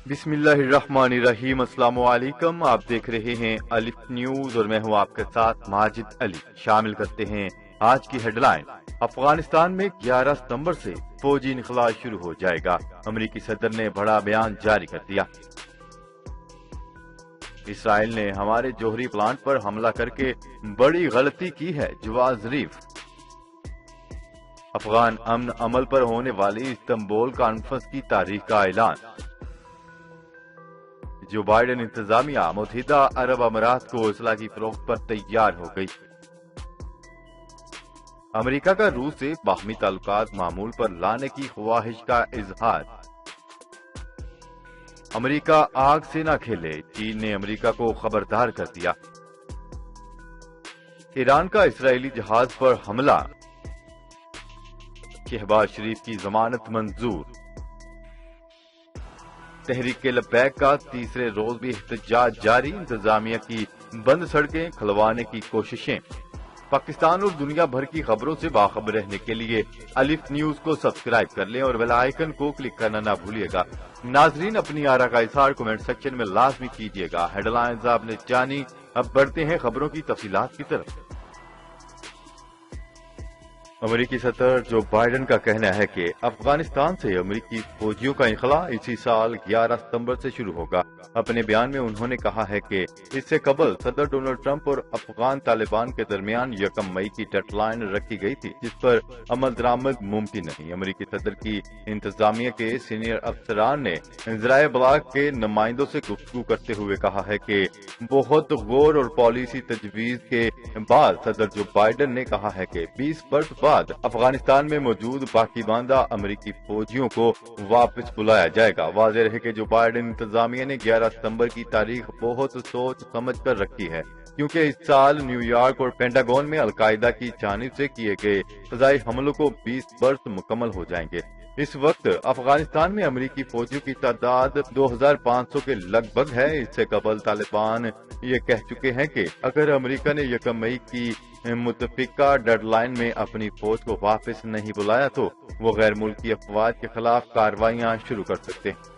बिस्मिल्लाहिर्रहमानिर्रहीम। अस्सलाम वालेकुम। आप देख रहे हैं अलिफ न्यूज और मैं हूं आपके साथ माजिद अली। शामिल करते हैं आज की हेडलाइन। अफगानिस्तान में 11 सितंबर से फौजी इनखला शुरू हो जाएगा। अमरीकी सदर ने बड़ा बयान जारी कर दिया। इसराइल ने हमारे जोहरी प्लांट पर हमला करके बड़ी गलती की है, जवाद ज़रीफ। अफगान अमन अमल पर होने वाली इस्तांबुल कॉन्फ्रेंस की तारीख का ऐलान। जो बाइडेन इंतजामिया मुत्तहिदा अरब अमारात को असला की फरोख्त पर तैयार हो गई। अमेरिका का रूस से बाहमी ताल्लुकात मामूल पर लाने की ख्वाहिश का इजहार। अमेरिका आग से न खेले, चीन ने अमेरिका को खबरदार कर दिया। ईरान का इसराइली जहाज पर हमला। शहबाज शरीफ की जमानत मंजूर। तहरीक लब्बैक का तीसरे रोज भी एहतजाज जारी। इंतजामिया की बंद सड़कें खुलवाने की कोशिशें। पाकिस्तान और दुनिया भर की खबरों से बाखबर रहने के लिए अलिफ न्यूज को सब्सक्राइब कर लें और बेल आइकन को क्लिक करना ना भूलिएगा। नाजरीन, अपनी आरा का इज़हार कमेंट सेक्शन में लाजमी कीजिएगा। हेडलाइंस आपने जानी, अब बढ़ते हैं खबरों की तफसीलात की तरफ। अमेरिकी सदर जो बाइडेन का कहना है कि अफगानिस्तान से अमेरिकी फौजियों का इनखला इसी साल 11 सितंबर से शुरू होगा। अपने बयान में उन्होंने कहा है कि इससे कबल सदर डोनाल्ड ट्रंप और अफगान तालिबान के दरमियान 1 मई की डेडलाइन रखी गई थी, जिस पर अमल दरामद मुमकिन नहीं। अमेरिकी सदर की इंतजामिया के सीनियर अफसरान ने ज़राए बलाग के नुमाइंदों से गुफ्तगू करते हुए कहा है कि बहुत गौर और पॉलिसी तजवीज के बाद सदर जो बाइडेन ने कहा है कि 20 वर्ष बाद अफगानिस्तान में मौजूद बाकीबांदा अमेरिकी फौजियों को वापस बुलाया जाएगा। वाज़ेह रहे कि जो बाइडेन इंतजामिया ने 11 सितंबर की तारीख बहुत सोच समझ कर रखी है, क्योंकि इस साल न्यूयॉर्क और पेंटागन में अलकायदा की जानिब से किए गए फजाई हमलों को 20 वर्ष मुकम्मल हो जाएंगे। इस वक्त अफगानिस्तान में अमेरिकी फौजियों की तादाद 2500 के लगभग है। इससे कबल तालिबान ये कह चुके हैं कि अगर अमेरिका ने 1 मई की मुतफिका डेडलाइन में अपनी फौज को वापस नहीं बुलाया तो वो गैर मुल्की अफवाज के खिलाफ कार्रवाइयां शुरू कर सकते हैं।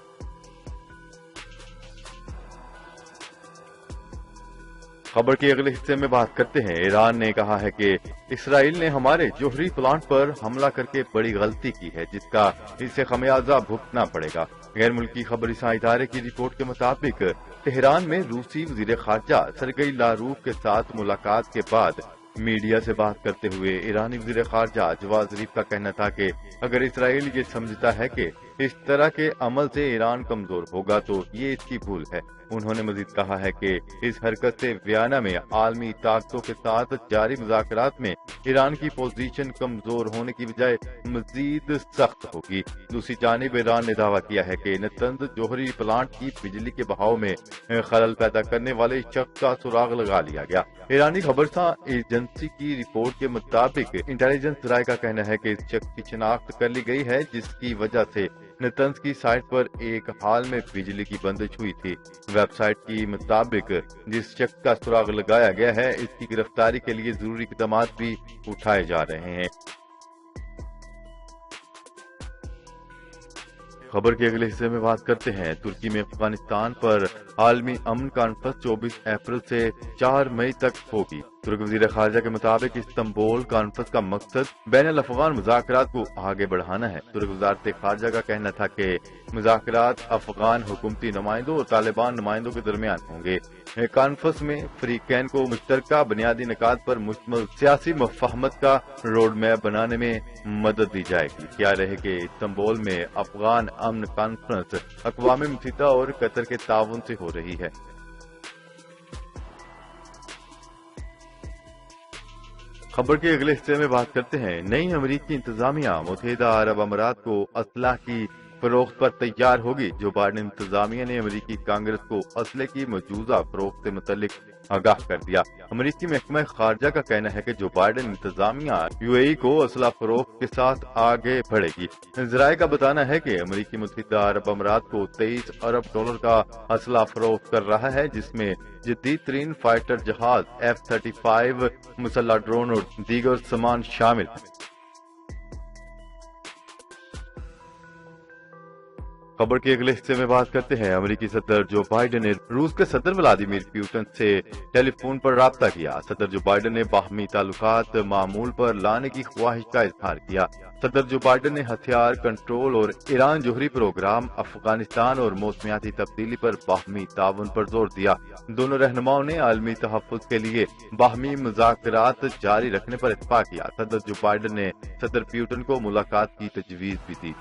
खबर के अगले हिस्से में बात करते हैं। ईरान ने कहा है कि इसराइल ने हमारे जोहरी प्लांट पर हमला करके बड़ी गलती की है, जिसका इसे खमियाजा भुगतना पड़ेगा। गैर मुल्की खबरसां इदारे की रिपोर्ट के मुताबिक तेहरान में रूसी वजीर खारजा सरगई लारूफ के साथ मुलाकात के बाद मीडिया से बात करते हुए ईरानी वजीर खारजा जवाद ज़रीफ का कहना था कि अगर इसराइल ये समझता है कि इस तरह के अमल से ईरान कमजोर होगा तो ये इसकी भूल है। उन्होंने मजीद कहा है कि इस हरकत से वियना में आलमी ताकतों के साथ जारी मुज़ाकरात में ईरान की पोजीशन कमजोर होने की बजाय मजीद सख्त होगी। दूसरी जानिब ईरान ने दावा किया है कि नतंज जोहरी प्लांट की बिजली के बहाव में खलल पैदा करने वाले शख्स का सुराग लगा लिया गया। ईरानी खबरसां एजेंसी की रिपोर्ट के मुताबिक इंटेलिजेंस राय का कहना है कि इस शख्स की शिनाख्त कर ली गई है, जिसकी वजह से नतंज की साइट पर एक हाल में बिजली की बंदिश हुई थी। वेबसाइट के मुताबिक जिस शख्स का सुराग लगाया गया है, इसकी गिरफ्तारी के लिए जरूरी इक़दाम भी उठाए जा रहे हैं। खबर के अगले हिस्से में बात करते हैं। तुर्की में अफगानिस्तान पर आलमी अमन कॉन्फ्रेंस 24 अप्रैल से 4 मई तक होगी। तुर्क वजीर खारजा के मुताबिक इस्तांबुल कॉन्फ्रेंस का मकसद बैनुल अफ़गान मुज़ाकरात को आगे बढ़ाना है। तुर्क वज़ारत खारजा का कहना था कि मुज़ाकरात अफगान हुकूमती नुमाइंदों और तालिबान नुमाइंदों के दरमियान होंगे। कॉन्फ्रेंस में फरीकैन को मुश्तरका बुनियादी निकात पर मुश्तमिल सियासी मुफाहमत का रोड मैप बनाने में मदद दी जाएगी। क्या रहे कि इस्तांबुल में अफगान अमन कॉन्फ्रेंस अक़वाम मुत्तहिदा और कतर के ताउन से हो रही है। खबर के अगले हिस्से में बात करते हैं। नई अमेरिकी इंतजामिया मुत्तहिदा अरब अमारात को असलाह की फरोख्त पर तैयार होगी। जो बाइडेन इंतजामिया ने अमेरिकी कांग्रेस को असले की मौजूदा फरोख्त से मुतल्लिक आगाह कर दिया। अमेरिकी महकमा खारजा का कहना है कि जो बाइडेन इंतजामिया यूएई को असला फरोख्त के साथ आगे बढ़ेगी। ज़राए का बताना है कि अमेरिकी मुत्तहिदा अरब अमारात को 23 अरब डॉलर का असला फरोख्त कर रहा है, जिसमें जदीद तरीन फाइटर जहाज F-35, मुसल्लह ड्रोन और दीगर सामान शामिल है। خبر کے اگلے حصے میں بات کرتے ہیں امریکی صدر جو بائیڈن نے روس کے صدر ولادیمیر پوٹن سے ٹیلی فون پر رابطہ کیا۔ صدر جو بائیڈن نے باہمی تعلقات معمول پر لانے کی خواہش کا اظہار کیا۔ صدر جو بائیڈن نے ہتھیار کنٹرول اور ایران جوہری پروگرام، افغانستان اور موسمیاتی تبدیلی پر باہمی تعاون پر زور دیا۔ دونوں رہنماؤں نے عالمی تحفظ کے لیے باہمی مذاکرات جاری رکھنے پر اتفاق کیا۔ صدر جو بائیڈن نے صدر پوٹن کو ملاقات کی تجویز بھی دی۔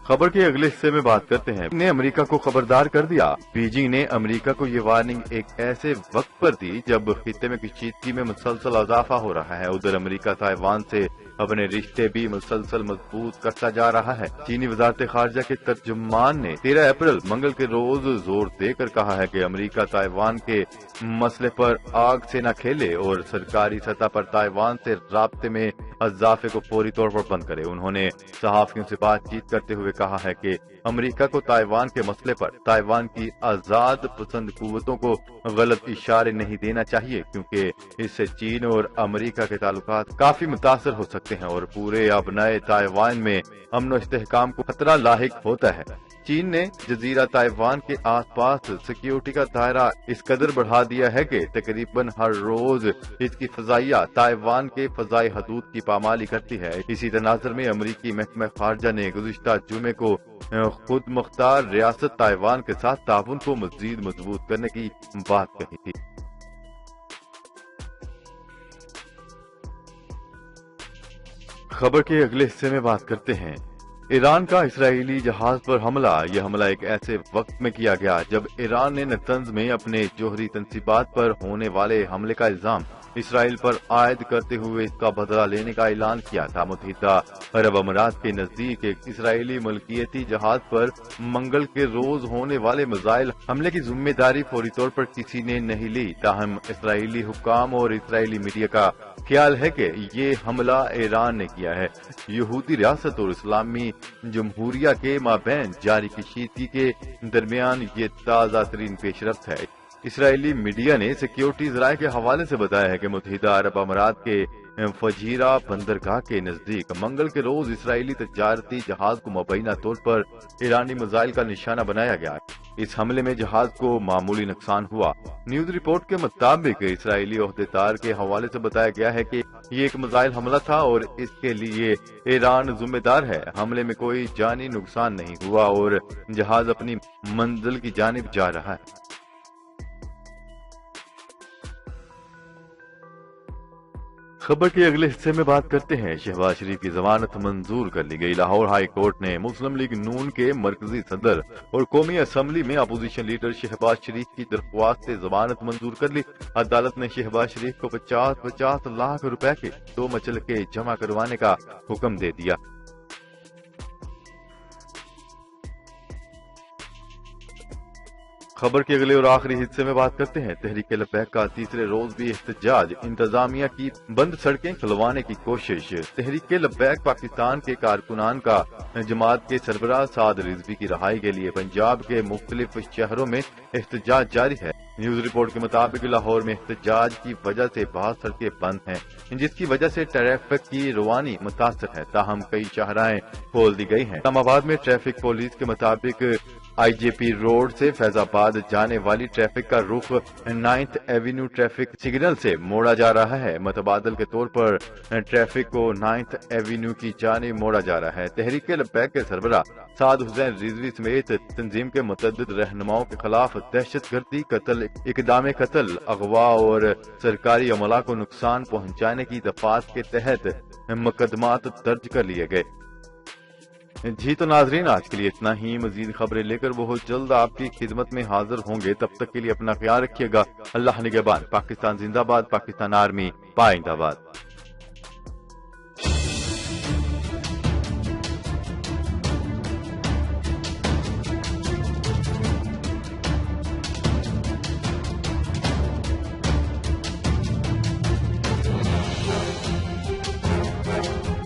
خبر کے اگلے حصے میں بات کرتے ہیں نے امریکہ کو خبردار کر دیا۔ بیجنگ نے امریکہ کو یہ وارننگ ایک ایسے وقت پر دی جب خطے میں کشیدگی میں مسلسل اضافہ ہو رہا ہے۔ ادھر امریکہ تائیوان سے اپنے رشتے بھی مسلسل مضبوط کرتا جا رہا ہے۔ چینی وزارت خارجہ کے ترجمان نے 13 اپریل منگل کے روز زور دے کر کہا ہے کہ امریکہ تائیوان کے مسئلے پر آگ سے نہ کھیلے اور سرکاری سطح پر تائیوان سے رابطے میں اضافے کو فوری طور پر بند کرے۔ انہوں نے صحافیوں سے بات چیت کرتے ہوئے کہا ہے کہ امریکہ کو تائیوان کے مسئلے پر تائیوان کی آزاد پسند قوتوں کو غلط اشارے نہیں دینا چاہیے، کیونکہ اس سے چین اور امریکہ کے تعلقات کافی متاثر ہو سکتے ہیں اور پورے ابنائے تائیوان میں امن و استحکام کو خطرہ لاحق ہوتا ہے۔ چین نے جزیرہ تائیوان کے آس پاس سیکیورٹی کا دائرہ اس قدر بڑھا دیا ہے کہ تقریباً ہر روز اس کی فضائیہ تائیوان کے فضائی حدود کی پامالی کرتی ہے۔ اسی تناظر میں امریکی محکمہ خارجہ نے گزشتہ جمعے کو خود مختار ریاست تائیوان کے ساتھ تعاون کو مزید مضبوط کرنے کی بات کہی تھی۔ خبر کے اگلے حصے میں بات کرتے ہیں ایران کا اسرائیلی جہاز پر حملہ۔ یہ حملہ ایک ایسے وقت میں کیا گیا جب ایران نے نطنز میں اپنے جوہری تنصیبات پر ہونے والے حملے کا الزام اسرائیل پر عائد کرتے ہوئے اس کا بدلہ لینے کا اعلان کیا تھا۔ متحدہ عرب امارات کے نزدیک ایک اسرائیلی ملکیتی جہاز پر منگل کے روز ہونے والے میزائل حملے کی ذمہ داری فوری طور پر کسی نے نہیں لی، تاہم اسرائیلی حکام اور اسرائیلی میڈیا کا خیال ہے کہ یہ حملہ ایران نے کیا ہے۔ یہودی ریاست اور اسلامی جمہوریہ کے مابین جاری کشیدگی کے درمیان یہ تازہ ترین پیش رفت ہے۔ اسرائیلی میڈیا نے سیکیورٹی ذرائع کے حوالے سے بتایا ہے کہ متحدہ عرب امارات کے فجیرہ بندرگاہ کے نزدیک منگل کے روز اسرائیلی تجارتی جہاز کو مبینہ طور پر ایرانی میزائل کا نشانہ بنایا گیا۔ اس حملے میں جہاز کو معمولی نقصان ہوا۔ نیوز رپورٹ کے مطابق اسرائیلی عہدیدار کے حوالے سے بتایا گیا ہے کہ یہ ایک میزائل حملہ تھا اور اس کے لیے ایران ذمہ دار ہے۔ حملے میں کوئی جانی نقصان نہیں ہوا اور جہاز اپنی منزل کی جانب جا رہا ہے۔ خبر کے اگلے حصے میں بات کرتے ہیں شہباز شریف کی ضمانت منظور کر لی گئی۔ لاہور ہائی کورٹ نے مسلم لیگ نون کے مرکزی صدر اور قومی اسمبلی میں اپوزیشن لیڈر شہباز شریف کی درخواست سے ضمانت منظور کر لی۔ عدالت نے شہباز شریف کو 50 لاکھ روپے کے 2 مچلقے جمع کروانے کا حکم دے دیا۔ خبر کے اگلے اور آخری حصے میں بات کرتے ہیں تحریک لبیک کا تیسرے روز بھی احتجاج، انتظامیہ کی بند سڑکیں کھلوانے کی کوشش۔ تحریک لبیک پاکستان کے کارکنان کا جماعت کے سربراہ سعد رضوی کی رہائی کے لیے پنجاب کے مختلف شہروں میں احتجاج جاری ہے۔ نیوز رپورٹ کے مطابق لاہور میں احتجاج کی وجہ سے بعض سڑکیں بند ہیں، جس کی وجہ سے ٹریفک کی روانی متاثر ہے، تاہم کئی شاہراہیں کھول دی گئی ہیں۔ اسلام آباد میں ٹریفک پولیس کے مطابق آئی جے پی روڈ سے فیض آباد جانے والی ٹریفک کا رخ 9th ایوینیو ٹریفک سگنل سے موڑا جا رہا ہے۔ متبادل کے طور پر ٹریفک کو 9th ایوینیو کی جانب موڑا جا رہا ہے۔ تحریک لبیک کے سربراہ سعد حسین رضوی سمیت تنظیم کے متعدد رہنماؤں کے خلاف دہشت گردی، قتل، اقدام قتل، اغوا اور سرکاری عملہ کو نقصان پہنچانے کی دفعات کے تحت مقدمات درج کر لیے گئے۔ جی تو ناظرین، آج کے لیے اتنا ہی۔ مزید خبریں لے کر بہت جلد آپ کی خدمت میں حاضر ہوں گے۔ تب تک کے لیے اپنا خیال رکھیے گا۔ اللہ نگہبان۔ پاکستان زندہ باد، پاکستان آرمی پائندہ باد۔